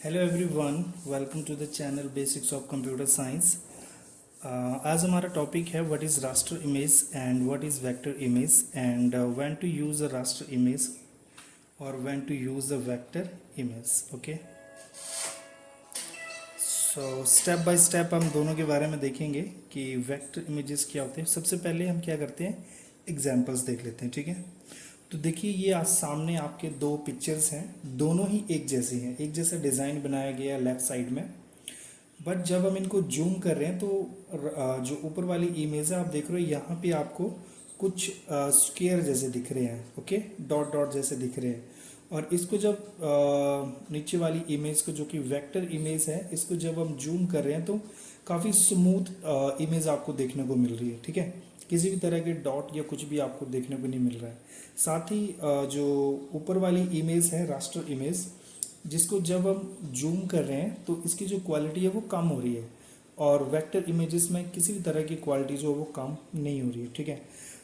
Hello everyone, welcome to the channel basics of computer science. आज हमारा topic है what is raster image and what is vector image and when to use a raster image और when to use a vector image. Okay, so step by step हम दोनों के बारे में देखेंगे कि वेक्टर इमेजेस क्या होते हैं। सबसे पहले हम क्या करते हैं, एग्जांपल्स देख लेते हैं। ठीक है, तो देखिए ये आज सामने आपके दो पिक्चर्स हैं, दोनों ही एक जैसी हैं, एक जैसा डिज़ाइन बनाया गया है लेफ्ट साइड में। बट जब हम इनको जूम कर रहे हैं तो जो ऊपर वाली इमेज है आप देख रहे हो, यहाँ पे आपको कुछ स्क्वायर जैसे दिख रहे हैं। ओके, डॉट डॉट जैसे दिख रहे हैं। और इसको जब नीचे वाली इमेज को, जो कि वेक्टर इमेज है, इसको जब हम जूम कर रहे हैं तो काफ़ी स्मूथ इमेज आपको देखने को मिल रही है। ठीक है, किसी भी तरह के डॉट या कुछ भी आपको देखने को नहीं मिल रहा है। साथ ही जो ऊपर वाली इमेज है, रास्टर इमेज, जिसको जब हम जूम कर रहे हैं तो इसकी जो क्वालिटी है वो कम हो रही है, और वेक्टर इमेजेस में किसी भी तरह की क्वालिटी जो है वो कम नहीं हो रही है। ठीक है,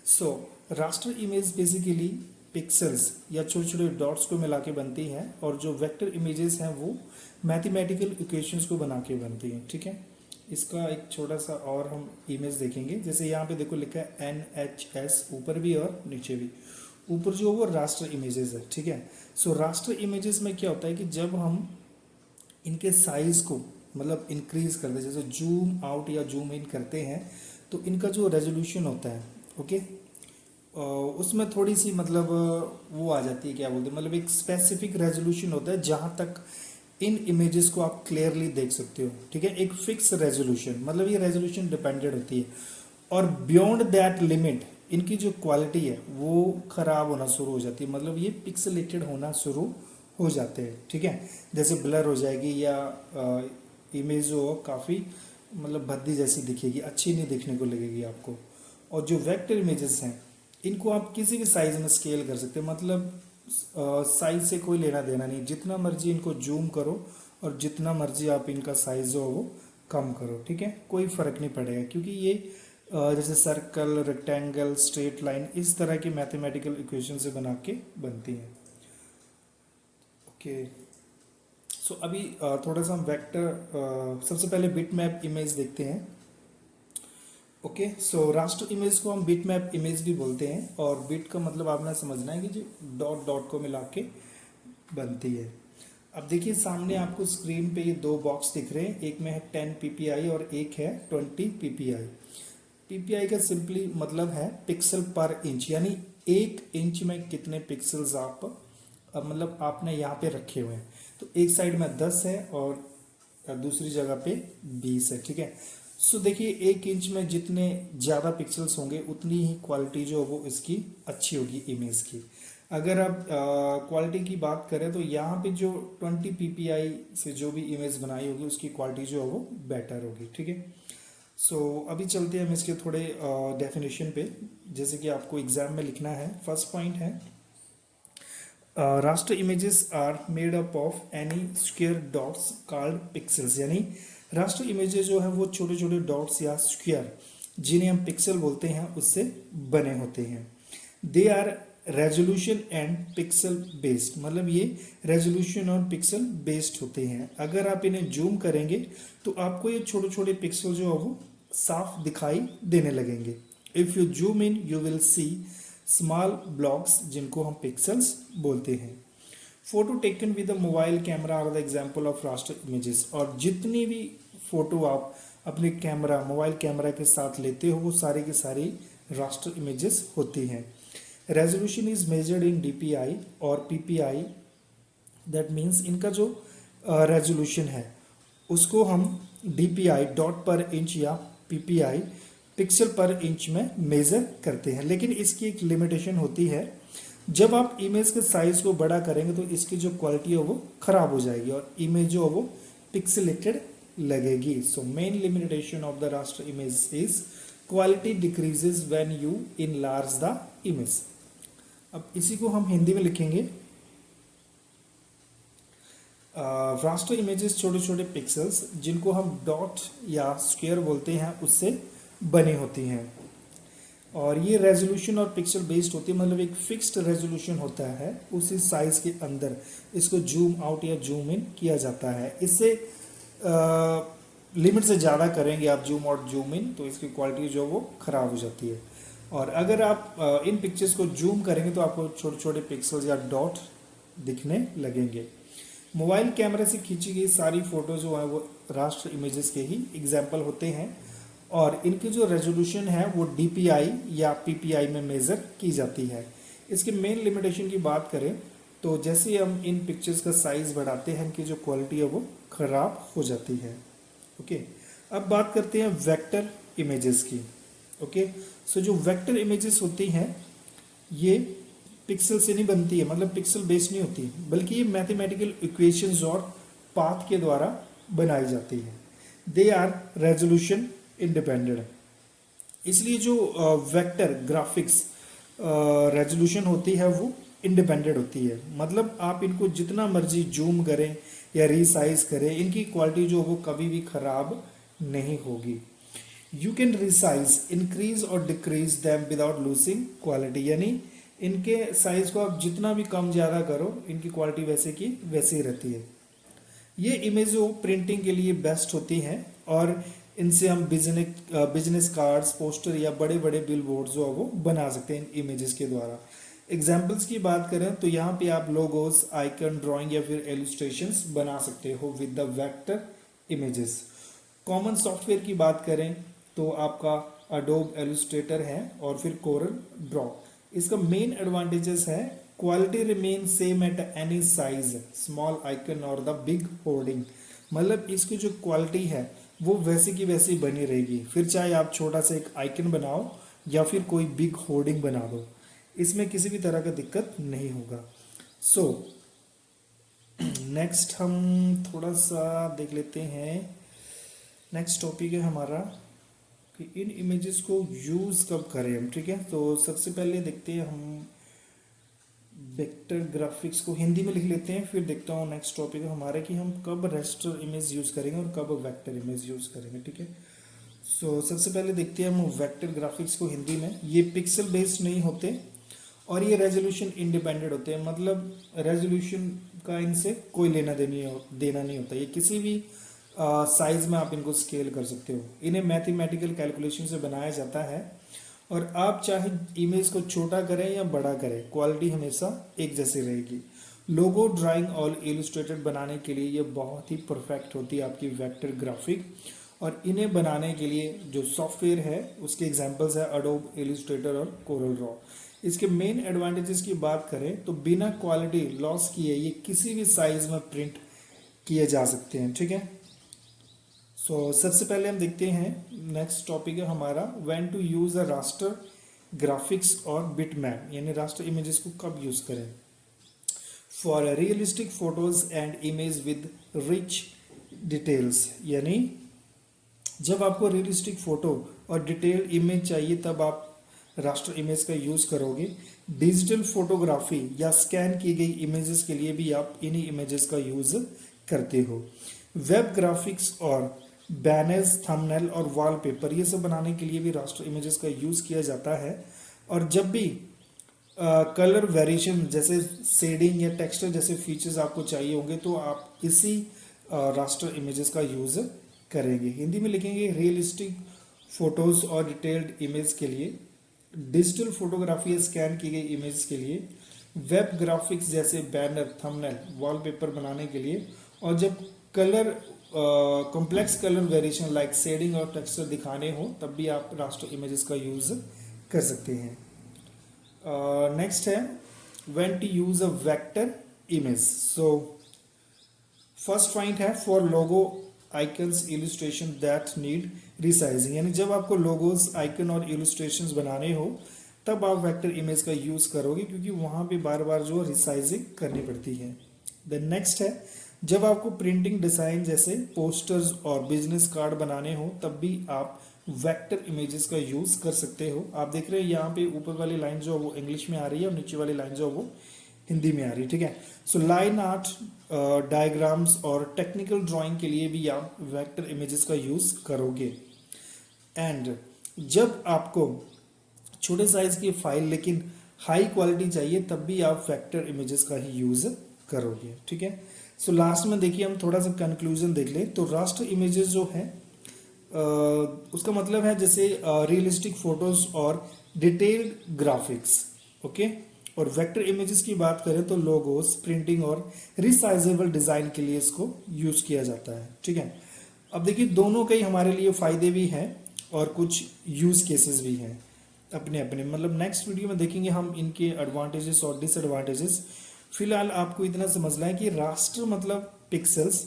सो रास्टर इमेज बेसिकली पिक्सेल्स या छोटे छोटे डॉट्स को मिला के बनती है, और जो वेक्टर इमेजेस हैं वो मैथमेटिकल इक्वेशंस को बना के बनती हैं। ठीक है, इसका एक छोटा सा और हम इमेज देखेंगे। जैसे यहाँ पे देखो लिखा है NHS, ऊपर भी और नीचे भी। ऊपर जो वो रास्टर इमेजेस है। ठीक है, सो रास्टर इमेजेस में क्या होता है कि जब हम इनके साइज को मतलब इंक्रीज करते हैं, जैसे जूम आउट या जूम इन करते हैं, तो इनका जो रेजोल्यूशन होता है, ओके, उसमें थोड़ी सी मतलब वो आ जाती है, क्या बोलते हैं, मतलब एक स्पेसिफिक रेजोल्यूशन होता है जहाँ तक इन इमेजेस को आप क्लियरली देख सकते हो। ठीक है, एक फिक्स रेजोल्यूशन, मतलब ये रेजोल्यूशन डिपेंडेंट होती है, और बियॉन्ड दैट लिमिट इनकी जो क्वालिटी है वो खराब होना शुरू हो जाती है, मतलब ये पिक्सेलेटेड होना शुरू हो जाते हैं। ठीक है, जैसे ब्लर हो जाएगी या इमेज जो काफ़ी मतलब भद्दी जैसी दिखेगी, अच्छी नहीं दिखने को लगेगी आपको। और जो वेक्टर इमेजेस हैं इनको आप किसी भी साइज में स्केल कर सकते हैं, मतलब साइज से कोई लेना देना नहीं, जितना मर्जी इनको जूम करो और जितना मर्जी आप इनका साइज जो हो वो कम करो। ठीक है, कोई फर्क नहीं पड़ेगा, क्योंकि ये जैसे सर्कल, रेक्टेंगल, स्ट्रेट लाइन, इस तरह की मैथमेटिकल इक्वेशन से बना के बनती हैं। ओके, सो अभी थोड़ा सा हम वेक्टर, सबसे पहले बिट मैप इमेज देखते हैं। ओके, सो रास्टर इमेज को हम बिट मैप इमेज भी बोलते हैं, और बिट का मतलब आपने समझना है कि जो डॉट डॉट को मिला के बनती है। अब देखिए सामने आपको स्क्रीन पे ये दो बॉक्स दिख रहे हैं, एक में है 10 ppi और एक है 20 ppi। ppi का सिंपली मतलब है पिक्सल पर इंच, यानी 1 इंच में कितने पिक्सल्स आप मतलब आपने यहाँ पे रखे हुए हैं। तो एक साइड में 10 है और दूसरी जगह पे 20 है। ठीक है, सो देखिए 1 इंच में जितने ज़्यादा पिक्सल्स होंगे उतनी ही क्वालिटी जो वो इसकी अच्छी होगी इमेज की। अगर आप क्वालिटी की बात करें तो यहाँ पे जो 20 ppi से जो भी इमेज बनाई होगी उसकी क्वालिटी जो है वो बेटर होगी। ठीक है, सो अभी चलते हैं हम इसके थोड़े डेफिनेशन पे, जैसे कि आपको एग्जाम में लिखना है। फर्स्ट पॉइंट है raster images are made up of any square dots called pixels, यानी रास्टर इमेजेस जो है वो छोटे छोटे डॉट्स या स्क्वायर जिन्हें हम पिक्सल बोलते हैं उससे बने होते हैं। They are resolution and pixel based, मतलब ये रेजोल्यूशन और पिक्सल बेस्ड होते हैं। अगर आप इन्हें जूम करेंगे तो आपको ये छोटे छोटे पिक्सल जो है वो साफ दिखाई देने लगेंगे। If you zoom in you will see small blocks, जिनको हम पिक्सल्स बोलते हैं। Photo taken with the mobile camera are the example of raster images, और जितनी भी फोटो आप अपने कैमरा, मोबाइल कैमरा के साथ लेते हो वो सारी की सारी रास्टर इमेजेस होती हैं। Resolution is measured in DPI और PPI, दैट मीन्स इनका जो रेजोल्यूशन है उसको हम DPI डॉट पर इंच या PPI पिक्सल पर इंच में मेजर करते हैं। लेकिन इसकी एक लिमिटेशन होती है, जब आप इमेज के साइज को बड़ा करेंगे तो इसकी जो क्वालिटी है वो खराब हो जाएगी और इमेज जो है वो पिक्सेलेटेड लगेगी। So main limitation of the raster image is quality decreases when you enlarge the image. अब इसी को हम हिंदी में लिखेंगे। रास्टर इमेजेस छोटे छोटे पिक्सेल्स जिनको हम डॉट या स्क्वायर बोलते हैं उससे बनी होती हैं। और ये रेजोल्यूशन और पिक्सल बेस्ड होती है, मतलब एक फिक्स्ड रेजोल्यूशन होता है, उसी साइज के अंदर इसको जूम आउट या जूम इन किया जाता है। इससे लिमिट से ज़्यादा करेंगे आप जूम आउट जूम इन तो इसकी क्वालिटी जो वो ख़राब हो जाती है। और अगर आप इन पिक्चर्स को जूम करेंगे तो आपको छोटे छोटे पिक्सल्स या डॉट दिखने लगेंगे। मोबाइल कैमरे से खींची गई सारी फोटो जो है वो रास्टर इमेजेस के ही एग्जाम्पल होते हैं और इनकी जो रेजोल्यूशन है वो DPI या PPI में मेज़र की जाती है। इसके मेन लिमिटेशन की बात करें तो जैसे हम इन पिक्चर्स का साइज बढ़ाते हैं इनकी जो क्वालिटी है वो ख़राब हो जाती है। ओके, अब बात करते हैं वेक्टर इमेजेस की। ओके, सो जो वेक्टर इमेजेस होती हैं ये पिक्सल से नहीं बनती है, मतलब पिक्सल बेस्ड नहीं होती, बल्कि ये मैथमेटिकल इक्वेशंस और पाथ के द्वारा बनाई जाती है। They are resolution independent. इसलिए जो वेक्टर ग्राफिक्स रेजोल्यूशन होती है वो इंडिपेंडेंट होती है, मतलब आप इनको जितना मर्जी जूम करें या रीसाइज करें इनकी क्वालिटी जो वो कभी भी खराब नहीं होगी। यू कैन रिसाइज इंक्रीज और decrease them without losing quality, यानी इनके साइज को आप जितना भी कम ज़्यादा करो इनकी क्वालिटी वैसे की वैसे ही रहती है। ये इमेज जो प्रिंटिंग के लिए बेस्ट होती हैं और इनसे हम बिजनेस कार्ड्स पोस्टर या बड़े बड़े बिल बोर्ड जो है वो बना सकते हैं इन इमेजेस के द्वारा। एग्जाम्पल्स की बात करें तो यहाँ पे आप लोगोस आइकन ड्राइंग या फिर इलस्ट्रेशंस बना सकते हो with the vector images. Common software की बात करें तो आपका अडोब इलस्ट्रेटर है और फिर कोरल ड्रॉ। इसका मेन एडवांटेजेस है quality remain same at any size small icon और द बिग होर्डिंग, मतलब इसकी जो क्वालिटी है वो वैसी की वैसी बनी रहेगी, फिर चाहे आप छोटा सा एक आइकन बनाओ या फिर कोई बिग होर्डिंग बना दो, इसमें किसी भी तरह का दिक्कत नहीं होगा। सो नेक्स्ट हम थोड़ा सा देख लेते हैं। नेक्स्ट टॉपिक है हमारा कि इन इमेजेस को यूज़ कब करें हम। ठीक है, तो सबसे पहले देखते हैं हम वेक्टर ग्राफिक्स को हिंदी में लिख लेते हैं, फिर देखता हूँ नेक्स्ट टॉपिक है हमारा कि हम कब रेस्टर इमेज यूज़ करेंगे और कब वेक्टर इमेज यूज़ करेंगे। ठीक है, सो सबसे पहले देखते हैं हम वेक्टर ग्राफिक्स को हिंदी में। ये पिक्सल बेस्ड नहीं होते और ये रेजोल्यूशन इंडिपेंडेंट होते हैं, मतलब रेजोल्यूशन का इनसे कोई देना नहीं होता। ये किसी भी साइज में आप इनको स्केल कर सकते हो। इन्हें मैथमेटिकल कैलकुलेशन से बनाया जाता है और आप चाहे इमेज को छोटा करें या बड़ा करें क्वालिटी हमेशा एक जैसी रहेगी। लोगो ड्राइंग और इलस्ट्रेटेड बनाने के लिए ये बहुत ही परफेक्ट होती है आपकी वेक्टर ग्राफिक, और इन्हें बनाने के लिए जो सॉफ्टवेयर है उसके एग्जांपल्स है अडोब इलस्ट्रेटर और कोरल ड्रॉ। इसके मेन एडवांटेजेस की बात करें तो बिना क्वालिटी लॉस किए ये किसी भी साइज में प्रिंट किए जा सकते हैं। ठीक है, सो सबसे पहले हम देखते हैं नेक्स्ट टॉपिक है हमारा when to use a raster graphics और बिटमैप, यानी रास्टर इमेजेस को कब यूज करें। For realistic photos and image with rich details, यानी जब आपको रियलिस्टिक फोटो और डिटेल्ड इमेज चाहिए तब आप रास्टर इमेज का यूज करोगे। डिजिटल फोटोग्राफी या स्कैन की गई इमेजेस के लिए भी आप इन्हीं इमेजेस का यूज करते हो। वेब ग्राफिक्स और बैनर्स थंबनेल और वॉलपेपर ये सब बनाने के लिए भी रास्टर इमेजेस का यूज किया जाता है। और जब भी कलर वेरिएशन जैसे शेडिंग या टेक्सचर जैसे फीचर्स आपको चाहिए होंगे तो आप इसी रास्टर इमेजेस का यूज करेंगे। हिंदी में लिखेंगे रियलिस्टिक फोटोज और डिटेल्ड इमेज के लिए, डिजिटल फोटोग्राफी या स्कैन की गई इमेज के लिए, वेब ग्राफिक्स जैसे बैनर थंबनेल वॉलपेपर बनाने के लिए, और जब colour complex colour variation like shading और टेक्सचर दिखाने हो तब भी आप रास्टर इमेजेस का यूज कर सकते हैं। नेक्स्ट है when to use a vector image. So first point है for logo icons illustration that need resizing, यानी जब आपको लोगोस आइकन और इलस्ट्रेशंस बनाने हो तब आप वेक्टर इमेज का यूज करोगे क्योंकि वहां पे बार बार जो रिसाइजिंग करनी पड़ती है। देन नेक्स्ट है जब आपको प्रिंटिंग डिजाइन जैसे पोस्टर्स और बिजनेस कार्ड बनाने हो तब भी आप वेक्टर इमेजेस का यूज कर सकते हो। आप देख रहे हैं यहाँ पे ऊपर वाली लाइन जो है वो इंग्लिश में आ रही है और नीचे वाली लाइन जो है वो हिंदी में आ रही है। ठीक है, सो लाइन आर्ट डायग्राम्स और टेक्निकल ड्राइंग के लिए भी आप वेक्टर इमेजेस का यूज करोगे। एंड जब आपको छोटे साइज की फाइल लेकिन हाई क्वालिटी चाहिए तब भी आप वेक्टर इमेजेस का ही यूज करोगे, ठीक है। सो लास्ट में देखिए हम थोड़ा सा कंक्लूजन देख लें। तो रास्टर इमेजेस जो है उसका मतलब है जैसे रियलिस्टिक फोटोज और डिटेल्ड ग्राफिक्स, ओके। और वेक्टर इमेजेस की बात करें तो लोगोस, प्रिंटिंग और रिसाइजेबल डिजाइन के लिए इसको यूज किया जाता है, ठीक है। अब देखिए दोनों के ही हमारे लिए फायदे भी हैं और कुछ यूज केसेस भी हैं अपने अपने, मतलब नेक्स्ट वीडियो में देखेंगे हम इनके एडवांटेजेस और डिसएडवांटेजेस। फिलहाल आपको इतना समझना है कि रास्टर मतलब pixels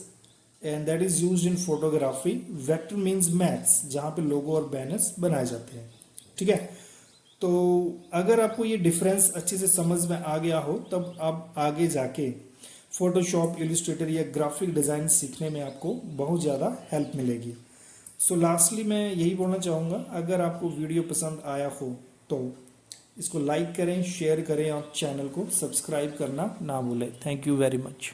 and that is used in photography. Vector means maths, जहां पे लोगो और बैनर्स बनाए जाते हैं, ठीक है। तो अगर आपको ये डिफरेंस अच्छे से समझ में आ गया हो तब आप आगे जाके फोटोशॉप, इलिस्ट्रेटर या ग्राफिक डिज़ाइन सीखने में आपको बहुत ज़्यादा हेल्प मिलेगी। सो लास्टली मैं यही बोलना चाहूँगा, अगर आपको वीडियो पसंद आया हो तो इसको लाइक करें, शेयर करें और चैनल को सब्सक्राइब करना ना भूलें। Thank you very much.